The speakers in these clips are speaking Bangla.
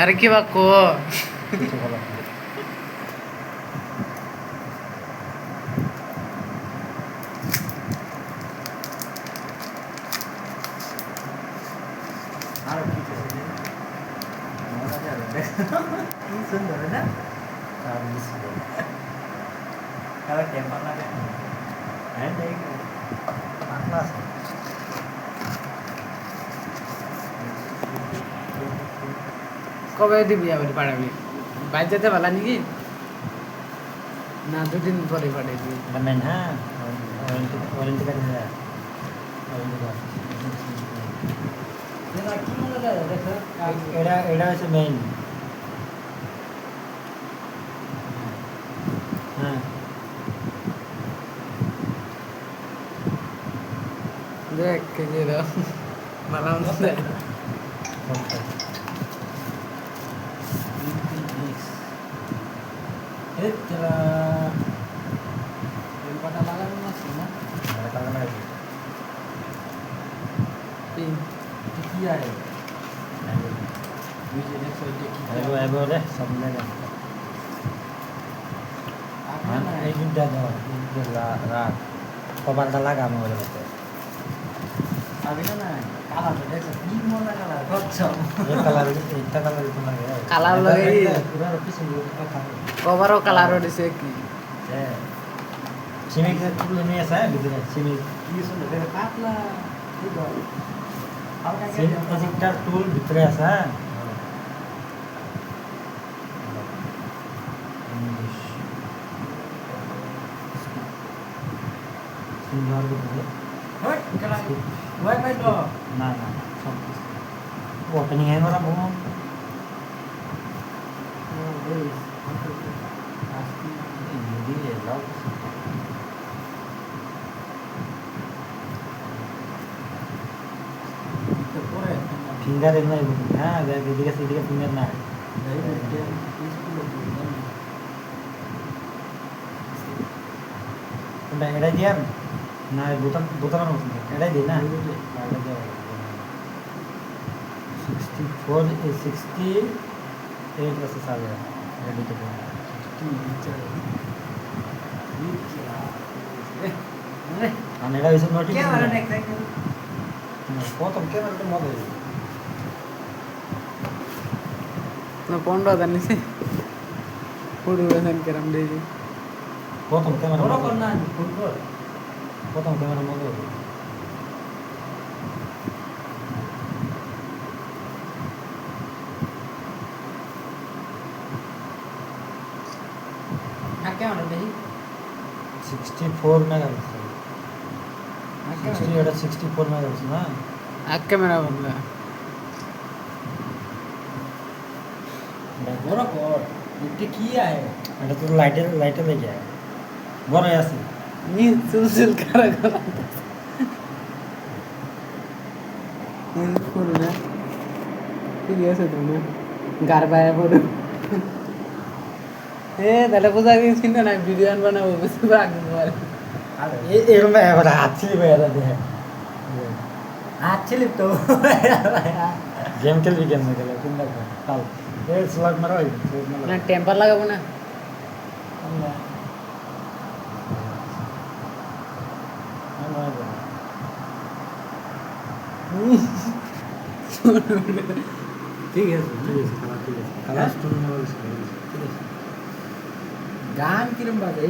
আরে কি বা কো আর কি আছে মজা যাবে কি সুন্দর না আর মিস কালা টেম্পার লাগে হ্যাঁ দেখ পাতলা আছে কবে দিবি আবার পাঠাবি বাইর যেতে পারলা নাকি না দুদিন পরে পাঠাবি মেন হ্যাঁ ওয়ারেন্টি কার্ড है কি মনে লাগে দেখো এটা হচ্ছে মেইন হ্যাঁ দেখ কে যে দাও মালা মনে तेरा पता लगा ना सुना पता लगा তিন किया है मुझे ने सोचे कि है वो रे सब लगा हाँ एक दिन जाओ रात कबालটা লাগানো হলো তো আগে না কালা তো দেখো কি মজা কালার করছো এই কালার এটা কালার তো লাগে কালার লাগে পুরো পিছন দিয়ে কথা কভারও কালারও দিছে কি হ্যাঁ চিনি কে তুলে নিয়ে আসা ভিতরে চিনি কি শুনে দেখো পাতলা ঠিক আছে হালকা চিনি প্রজেক্টর টুল ভিতরে আসা সুন্দর করে হট কালার ওয়াইফাই তো না না সব ওপেনিং है मेरा वो फिंगर है ना हाँ दीदी का फिंगर ना एड़ा दिया ना बोतल ना एड़ा दी ना 64 68 वैसे साल है रेडी तो আর এটা হইছে নোটিফিকেশন ক্যামেরা দেখ প্রথম ক্যামেরাটা মজা হইছে না 15,000 নিছে পুরো বেতন কেরাম দেই প্রথম ক্যামেরা বড় কর না ফুল কর প্রথম ক্যামেরা মজা হইছে ক্যামেরা দেখি 64 মেগাপিক্সেল 60 এটা 64 মেগাপিক্সেল না আগ ক্যামেরা বললা বড় কর এটা কি আয় এটা তো লাইটে লেগে যায় বড় আছে নি সুলসুল করা করা পুরো না ঠিক আছে তো না গারবায়া পুরো এ দাদা পূজা দিন চিন্তা নাই ভিডিও বানাবো বেশি ভাগ মারে এরকম এবার হাত ছিলিপ হয়ে যাবে হাত ছিলিপ তো গেম খেলবি গেম না খেলে চিন্তা কর তাও এই স্লট মারা হয় না টেম্পার লাগাবো না ঠিক আছে কালার স্টোন ঠিক আছে গান কিরম বাজে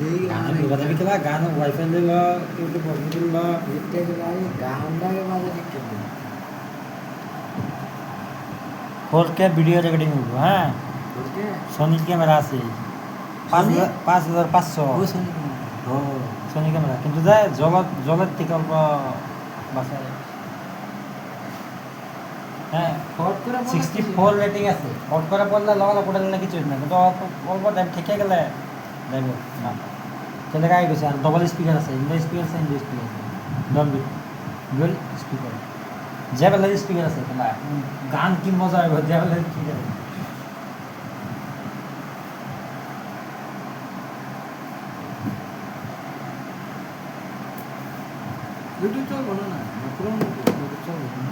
এই গান বাজাবি কেলা গান ওয়াইফাই দিল ইউটিউব বন্ধ দিল ইত্যাদি ভাই গানটাকে বাজে ঠিক করে 4K ভিডিও রেকর্ডিং হইব হ্যাঁ সোনি ক্যামেরা আছে 5500 ও সোনি ও সোনি ক্যামেরা কিন্তু যায় জলের থেকে অল্প বাসায় হ্যাঁ 64 রেটিং আছে হট করে বললে লগা পড়ে না কিছু না কিন্তু অল্প টাইম থেকে গেলে দেখো না চলে গাই গেছে আর ডবল স্পিকার আছে ইন্ডিয়া স্পিকার আছে ডবল ডুয়াল স্পিকার জেবেলের স্পিকার আছে তাহলে গান কি মজা হবে জেবেলের স্পিকার ইউটিউব চলবো না না পুরোনো ইউটিউব চলবো না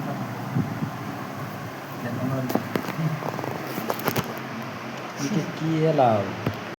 কি এলাও